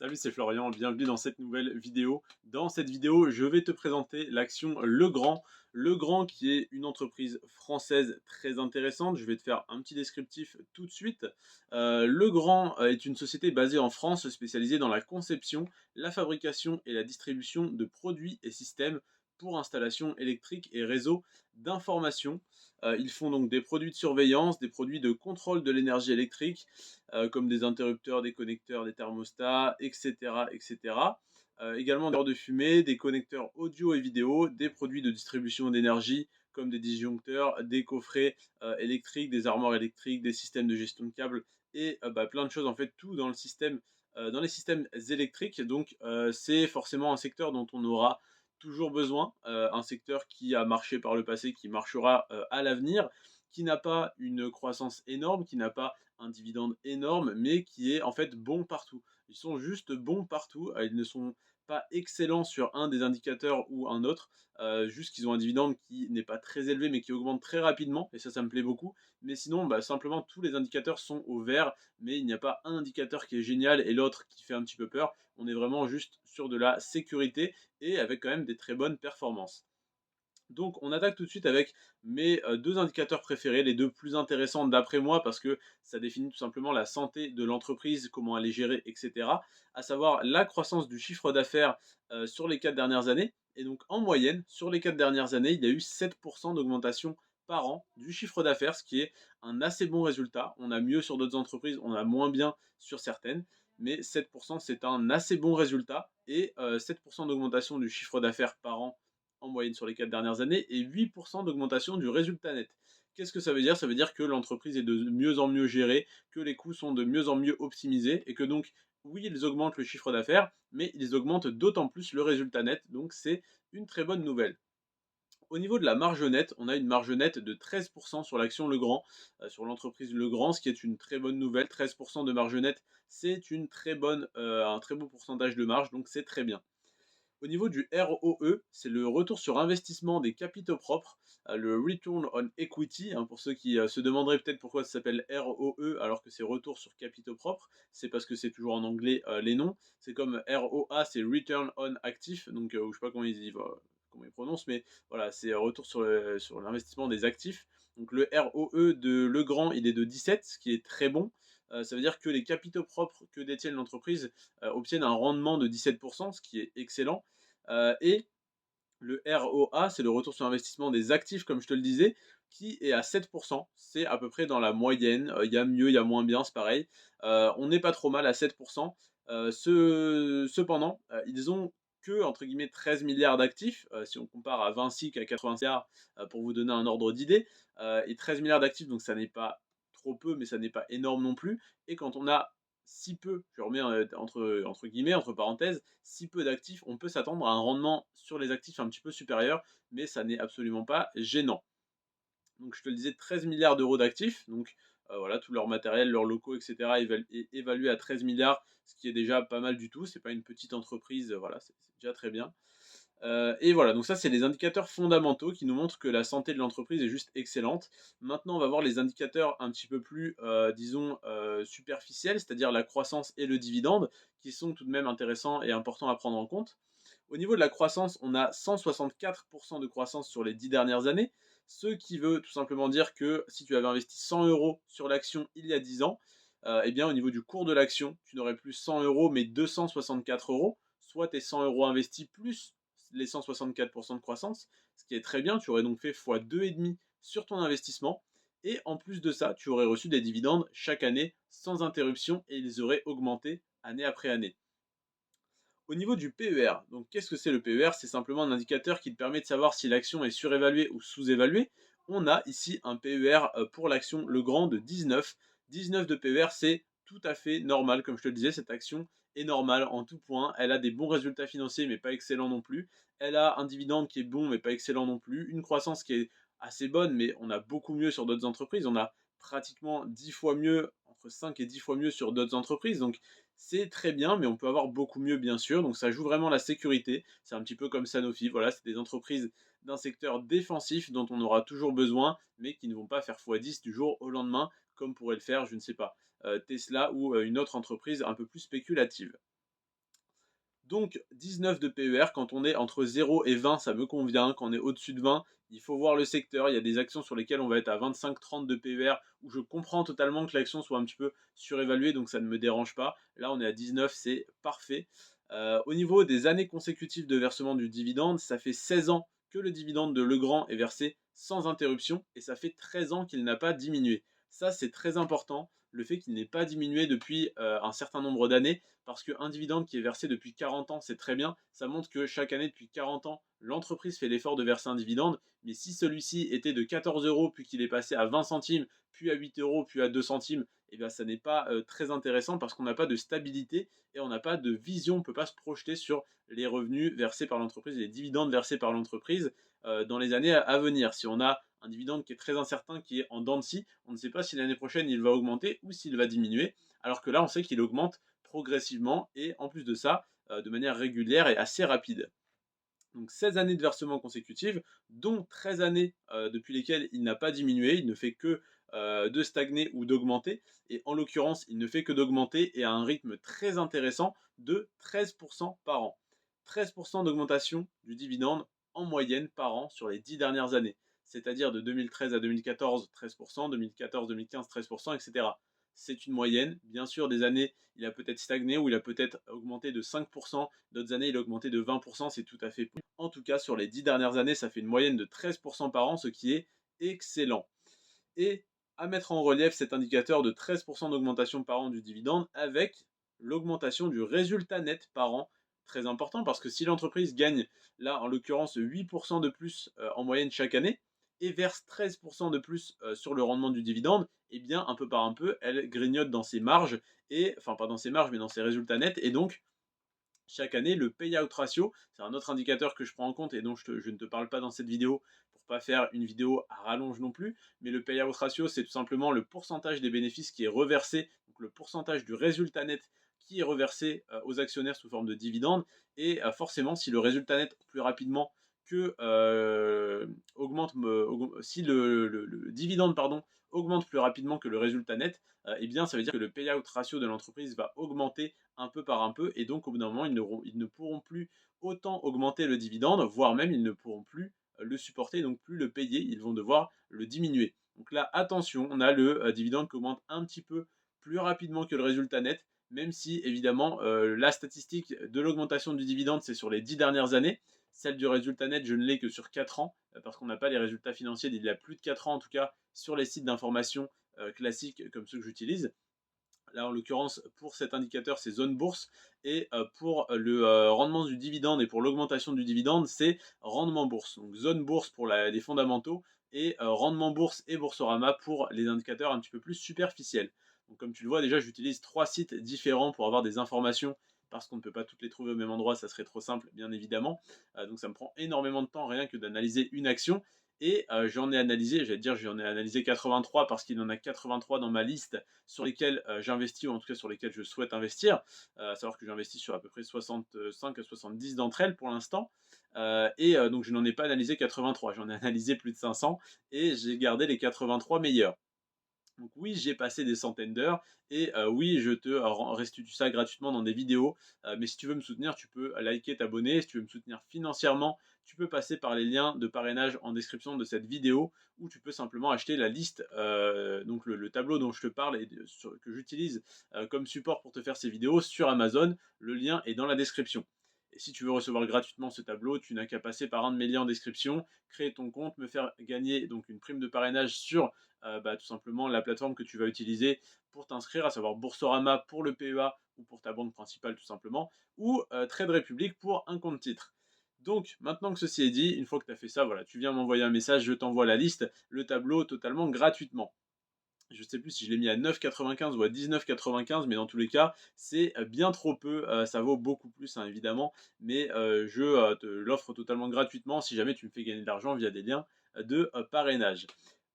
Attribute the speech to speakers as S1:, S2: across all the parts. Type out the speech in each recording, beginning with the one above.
S1: Salut, c'est Florian, bienvenue dans cette nouvelle vidéo. Dans cette vidéo, je vais te présenter l'action Legrand. Legrand qui est une entreprise française très intéressante. Je vais te faire un petit descriptif tout de suite. Legrand est une société basée en France spécialisée dans la conception, la fabrication et la distribution de produits et systèmes pour installation électrique et réseaux d'information. Ils font donc des produits de surveillance, des produits de contrôle de l'énergie électrique, comme des interrupteurs, des connecteurs, des thermostats, etc. etc. Également des heures de fumée, des connecteurs audio et vidéo, des produits de distribution d'énergie comme des disjoncteurs, des coffrets électriques, des armoires électriques, des systèmes de gestion de câbles et plein de choses en fait, tout dans le système, dans les systèmes électriques. Donc c'est forcément un secteur dont on aura toujours besoin, un secteur qui a marché par le passé, qui marchera à l'avenir, qui n'a pas une croissance énorme, qui n'a pas un dividende énorme, mais qui est en fait bon partout. Ils sont juste bons partout. Ils ne sont pas excellents sur un des indicateurs ou un autre. Juste qu'ils ont un dividende qui n'est pas très élevé, mais qui augmente très rapidement. Et ça me plaît beaucoup. Mais sinon, simplement, tous les indicateurs sont au vert. Mais il n'y a pas un indicateur qui est génial et l'autre qui fait un petit peu peur. On est vraiment juste sur de la sécurité et avec quand même des très bonnes performances. Donc on attaque tout de suite avec mes deux indicateurs préférés, les deux plus intéressants d'après moi parce que ça définit tout simplement la santé de l'entreprise, comment elle est gérée, etc. À savoir la croissance du chiffre d'affaires sur les 4 dernières années. Et donc en moyenne, sur les 4 dernières années, il y a eu 7% d'augmentation par an du chiffre d'affaires, ce qui est un assez bon résultat. On a mieux sur d'autres entreprises, on a moins bien sur certaines, mais 7% c'est un assez bon résultat. Et 7% d'augmentation du chiffre d'affaires par an en moyenne sur les 4 dernières années et 8% d'augmentation du résultat net. Qu'est-ce que ça veut dire? Ça veut dire que l'entreprise est de mieux en mieux gérée, que les coûts sont de mieux en mieux optimisés et que donc, oui, ils augmentent le chiffre d'affaires, mais ils augmentent d'autant plus le résultat net. Donc, c'est une très bonne nouvelle. Au niveau de la marge nette, on a une marge nette de 13% sur l'action Legrand, sur l'entreprise Legrand, ce qui est une très bonne nouvelle. 13% de marge nette, c'est un très beau pourcentage de marge, donc c'est très bien. Au niveau du ROE, c'est le retour sur investissement des capitaux propres, le Return on Equity, hein, pour ceux qui se demanderaient peut-être pourquoi ça s'appelle ROE alors que c'est retour sur capitaux propres, c'est parce que c'est toujours en anglais les noms. C'est comme ROA, c'est Return on Active, donc je sais pas comment ils prononcent, mais voilà, c'est retour sur l'investissement des actifs. Donc le ROE de Legrand, il est de 17, ce qui est très bon. Ça veut dire que les capitaux propres que détiennent l'entreprise obtiennent un rendement de 17%, ce qui est excellent. Et le ROA, c'est le retour sur investissement des actifs, comme je te le disais, qui est à 7%. C'est à peu près dans la moyenne. Il y a mieux, il y a moins bien, c'est pareil. On n'est pas trop mal à 7%. Cependant, ils ont que, entre guillemets, 13 milliards d'actifs, si on compare à Vinci qui a 80 milliards, pour vous donner un ordre d'idée. Et 13 milliards d'actifs, donc ça n'est pas trop peu, mais ça n'est pas énorme non plus. Et quand on a si peu, je remets entre guillemets, entre parenthèses, si peu d'actifs, on peut s'attendre à un rendement sur les actifs un petit peu supérieur, mais ça n'est absolument pas gênant. Donc je te le disais, 13 milliards d'euros d'actifs, donc voilà, tout leur matériel, leurs locaux, etc. est évalué à 13 milliards, ce qui est déjà pas mal du tout. C'est pas une petite entreprise, voilà, c'est déjà très bien. Et voilà, donc ça c'est les indicateurs fondamentaux qui nous montrent que la santé de l'entreprise est juste excellente. Maintenant, on va voir les indicateurs un petit peu plus, disons, superficiels, c'est-à-dire la croissance et le dividende, qui sont tout de même intéressants et importants à prendre en compte. Au niveau de la croissance, on a 164% de croissance sur les 10 dernières années, ce qui veut tout simplement dire que si tu avais investi 100 euros sur l'action il y a 10 ans, eh bien au niveau du cours de l'action, tu n'aurais plus 100 euros mais 264 euros, soit tes 100 euros investis plus les 164% de croissance, ce qui est très bien, tu aurais donc fait x2,5 sur ton investissement, et en plus de ça, tu aurais reçu des dividendes chaque année sans interruption et ils auraient augmenté année après année. Au niveau du PER, donc qu'est-ce que c'est le PER? C'est simplement un indicateur qui te permet de savoir si l'action est surévaluée ou sous-évaluée. On a ici un PER pour l'action Legrand de 19. 19 de PER, c'est tout à fait normal. Comme je te le disais, cette action est normale en tout point. Elle a des bons résultats financiers, mais pas excellents non plus. Elle a un dividende qui est bon, mais pas excellent non plus. Une croissance qui est assez bonne, mais on a beaucoup mieux sur d'autres entreprises. On a pratiquement 10 fois mieux, entre 5 et 10 fois mieux sur d'autres entreprises. Donc c'est très bien, mais on peut avoir beaucoup mieux, bien sûr. Donc ça joue vraiment la sécurité. C'est un petit peu comme Sanofi. Voilà, c'est des entreprises d'un secteur défensif dont on aura toujours besoin, mais qui ne vont pas faire x10 du jour au lendemain, comme pourrait le faire, je ne sais pas, Tesla ou une autre entreprise un peu plus spéculative. Donc 19 de PER, quand on est entre 0 et 20, ça me convient. Quand on est au-dessus de 20, il faut voir le secteur. Il y a des actions sur lesquelles on va être à 25-30 de PER, où je comprends totalement que l'action soit un petit peu surévaluée, donc ça ne me dérange pas. Là, on est à 19, c'est parfait. Au niveau des années consécutives de versement du dividende, ça fait 16 ans que le dividende de Legrand est versé sans interruption et ça fait 13 ans qu'il n'a pas diminué. Ça, c'est très important, le fait qu'il n'ait pas diminué depuis un certain nombre d'années, parce qu'un dividende qui est versé depuis 40 ans, c'est très bien. Ça montre que chaque année, depuis 40 ans, l'entreprise fait l'effort de verser un dividende. Mais si celui-ci était de 14 euros, puis qu'il est passé à 20 centimes, puis à 8 euros, puis à 2 centimes, eh bien, ça n'est pas très intéressant parce qu'on n'a pas de stabilité et on n'a pas de vision. On ne peut pas se projeter sur les revenus versés par l'entreprise, les dividendes versés par l'entreprise dans les années à venir. Si on a un dividende qui est très incertain, qui est en dents de scie, on ne sait pas si l'année prochaine il va augmenter ou s'il va diminuer. Alors que là, on sait qu'il augmente progressivement et en plus de ça, de manière régulière et assez rapide. Donc 16 années de versement consécutifs, dont 13 années depuis lesquelles il n'a pas diminué, il ne fait que de stagner ou d'augmenter. Et en l'occurrence, il ne fait que d'augmenter et à un rythme très intéressant de 13% par an. 13% d'augmentation du dividende en moyenne par an sur les 10 dernières années. C'est-à-dire de 2013 à 2014, 13%, 2014-2015, 13%, etc. C'est une moyenne. Bien sûr, des années, il a peut-être stagné ou il a peut-être augmenté de 5%, d'autres années, il a augmenté de 20%, c'est tout à fait possible. En tout cas, sur les 10 dernières années, ça fait une moyenne de 13% par an, ce qui est excellent. Et à mettre en relief cet indicateur de 13% d'augmentation par an du dividende avec l'augmentation du résultat net par an. Très important parce que si l'entreprise gagne, là en l'occurrence 8% de plus en moyenne chaque année et verse 13% de plus sur le rendement du dividende, eh bien un peu par un peu, elle grignote dans ses marges, et enfin pas dans ses marges mais dans ses résultats nets, et donc chaque année, le payout ratio, c'est un autre indicateur que je prends en compte et dont je ne te parle pas dans cette vidéo pour pas faire une vidéo à rallonge non plus, mais le payout ratio, c'est tout simplement le pourcentage des bénéfices qui est reversé, donc le pourcentage du résultat net qui est reversé aux actionnaires sous forme de dividende. Et forcément, si le résultat net plus rapidement que augmente, si le dividende pardon, augmente plus rapidement que le résultat net, eh bien ça veut dire que le payout ratio de l'entreprise va augmenter un peu par un peu, et donc au bout d'un moment, ils ne pourront plus autant augmenter le dividende, voire même ils ne pourront plus le supporter, donc plus le payer, ils vont devoir le diminuer. Donc là, attention, on a le dividende qui augmente un petit peu plus rapidement que le résultat net, même si évidemment la statistique de l'augmentation du dividende, c'est sur les 10 dernières années. Celle du résultat net, je ne l'ai que sur 4 ans, parce qu'on n'a pas les résultats financiers d'il y a plus de 4 ans, en tout cas sur les sites d'information classiques comme ceux que j'utilise. Là, en l'occurrence, pour cet indicateur, c'est zone bourse. Et pour le rendement du dividende et pour l'augmentation du dividende, c'est rendement bourse. Donc zone bourse pour les fondamentaux et rendement bourse et Boursorama pour les indicateurs un petit peu plus superficiels. Donc comme tu le vois, déjà, j'utilise 3 sites différents pour avoir des informations parce qu'on ne peut pas toutes les trouver au même endroit, ça serait trop simple, bien évidemment. Donc ça me prend énormément de temps rien que d'analyser une action. Et j'en ai analysé, j'allais dire j'en ai analysé 83 parce qu'il y en a 83 dans ma liste sur lesquels j'investis, ou en tout cas sur lesquels je souhaite investir. À savoir que j'investis sur à peu près 65 à 70 d'entre elles pour l'instant. Donc je n'en ai pas analysé 83, j'en ai analysé plus de 500 et j'ai gardé les 83 meilleurs. Donc oui, j'ai passé des centaines d'heures et oui, je te restitue ça gratuitement dans des vidéos. Mais si tu veux me soutenir, tu peux liker, t'abonner. Si tu veux me soutenir financièrement, tu peux passer par les liens de parrainage en description de cette vidéo, ou tu peux simplement acheter la liste, donc le tableau dont je te parle et que j'utilise comme support pour te faire ces vidéos sur Amazon. Le lien est dans la description. Et si tu veux recevoir gratuitement ce tableau, tu n'as qu'à passer par un de mes liens en description, créer ton compte, me faire gagner donc une prime de parrainage sur tout simplement la plateforme que tu vas utiliser pour t'inscrire, à savoir Boursorama pour le PEA ou pour ta banque principale tout simplement, ou Trade Republic pour un compte titre. Donc maintenant que ceci est dit, une fois que tu as fait ça, voilà, tu viens m'envoyer un message, je t'envoie la liste, le tableau totalement gratuitement. Je ne sais plus si je l'ai mis à 9,95 ou à 19,95, mais dans tous les cas, c'est bien trop peu. Ça vaut beaucoup plus, hein, évidemment, mais je te l'offre totalement gratuitement si jamais tu me fais gagner de l'argent via des liens de parrainage.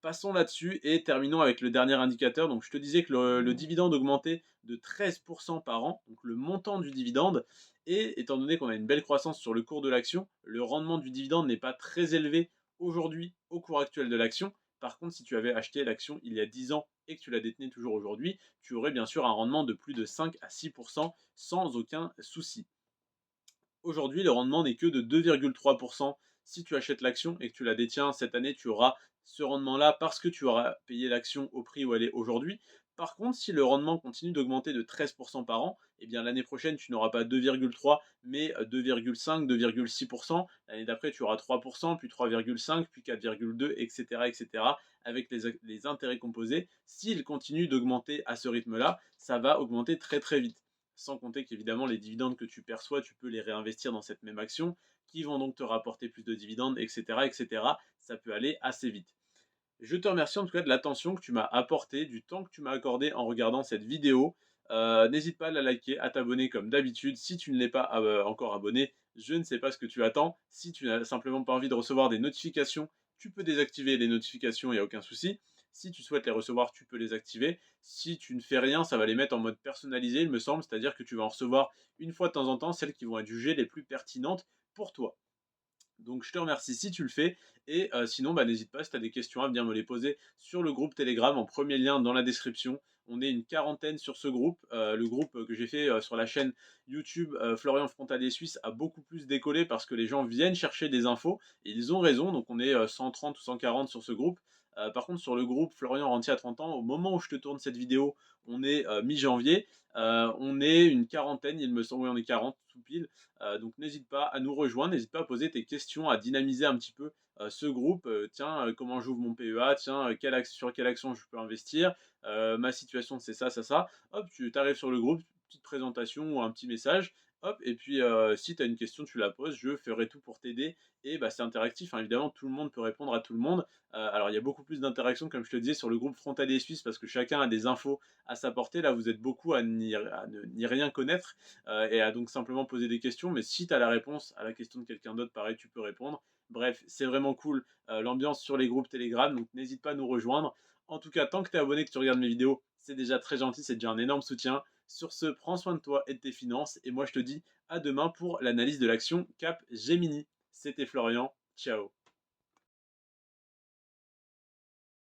S1: Passons là-dessus et terminons avec le dernier indicateur. Donc, je te disais que le dividende augmentait de 13% par an, donc le montant du dividende. Et étant donné qu'on a une belle croissance sur le cours de l'action, le rendement du dividende n'est pas très élevé aujourd'hui au cours actuel de l'action. Par contre, si tu avais acheté l'action il y a 10 ans et que tu la détenais toujours aujourd'hui, tu aurais bien sûr un rendement de plus de 5 à 6% sans aucun souci. Aujourd'hui, le rendement n'est que de 2,3%. Si tu achètes l'action et que tu la détiens cette année, tu auras ce rendement-là parce que tu auras payé l'action au prix où elle est aujourd'hui. Par contre, si le rendement continue d'augmenter de 13% par an, eh bien l'année prochaine, tu n'auras pas 2,3, mais 2,5, 2,6%. L'année d'après, tu auras 3%, puis 3,5, puis 4,2, etc., etc., avec les intérêts composés. S'ils continuent d'augmenter à ce rythme-là, ça va augmenter très très vite. Sans compter qu'évidemment, les dividendes que tu perçois, tu peux les réinvestir dans cette même action, qui vont donc te rapporter plus de dividendes, etc., etc. Ça peut aller assez vite. Je te remercie en tout cas de l'attention que tu m'as apportée, du temps que tu m'as accordé en regardant cette vidéo. N'hésite pas à la liker, à t'abonner comme d'habitude. Si tu ne l'es pas encore abonné, je ne sais pas ce que tu attends. Si tu n'as simplement pas envie de recevoir des notifications, tu peux désactiver les notifications, il n'y a aucun souci. Si tu souhaites les recevoir, tu peux les activer. Si tu ne fais rien, ça va les mettre en mode personnalisé, il me semble. C'est-à-dire que tu vas en recevoir une fois de temps en temps celles qui vont être jugées les plus pertinentes pour toi. Donc je te remercie si tu le fais et sinon, bah, n'hésite pas si tu as des questions à venir me les poser sur le groupe Telegram en premier lien dans la description. On est une quarantaine sur ce groupe. Le groupe que j'ai fait sur la chaîne YouTube Florian Frontalier Suisse a beaucoup plus décollé parce que les gens viennent chercher des infos et ils ont raison. Donc on est 130 ou 140 sur ce groupe. Par contre, sur le groupe Florian Rentier à 30 ans, au moment où je te tourne cette vidéo, on est mi-janvier. On est une quarantaine, il me semble, oui, on est 40 tout pile. Donc n'hésite pas à nous rejoindre, n'hésite pas à poser tes questions, à dynamiser un petit peu ce groupe. Tiens, comment j'ouvre mon PEA? Tiens, sur quelle action je peux investir? Ma situation, c'est ça, ça, ça. Hop, tu arrives sur le groupe, petite présentation ou un petit message. Hop, et puis si tu as une question, tu la poses, je ferai tout pour t'aider. Et bah, c'est interactif, hein, évidemment, tout le monde peut répondre à tout le monde. Alors il y a beaucoup plus d'interactions, comme je te disais, sur le groupe Frontalier Suisse, parce que chacun a des infos à sa portée. Là, vous êtes beaucoup à n'y rien connaître et à donc simplement poser des questions. Mais si tu as la réponse à la question de quelqu'un d'autre, pareil, tu peux répondre. Bref, c'est vraiment cool l'ambiance sur les groupes Telegram, donc n'hésite pas à nous rejoindre. En tout cas, tant que tu es abonné, que tu regardes mes vidéos, c'est déjà très gentil, c'est déjà un énorme soutien. Sur ce, prends soin de toi et de tes finances. Et moi, je te dis à demain pour l'analyse de l'action Cap Gemini. C'était Florian. Ciao.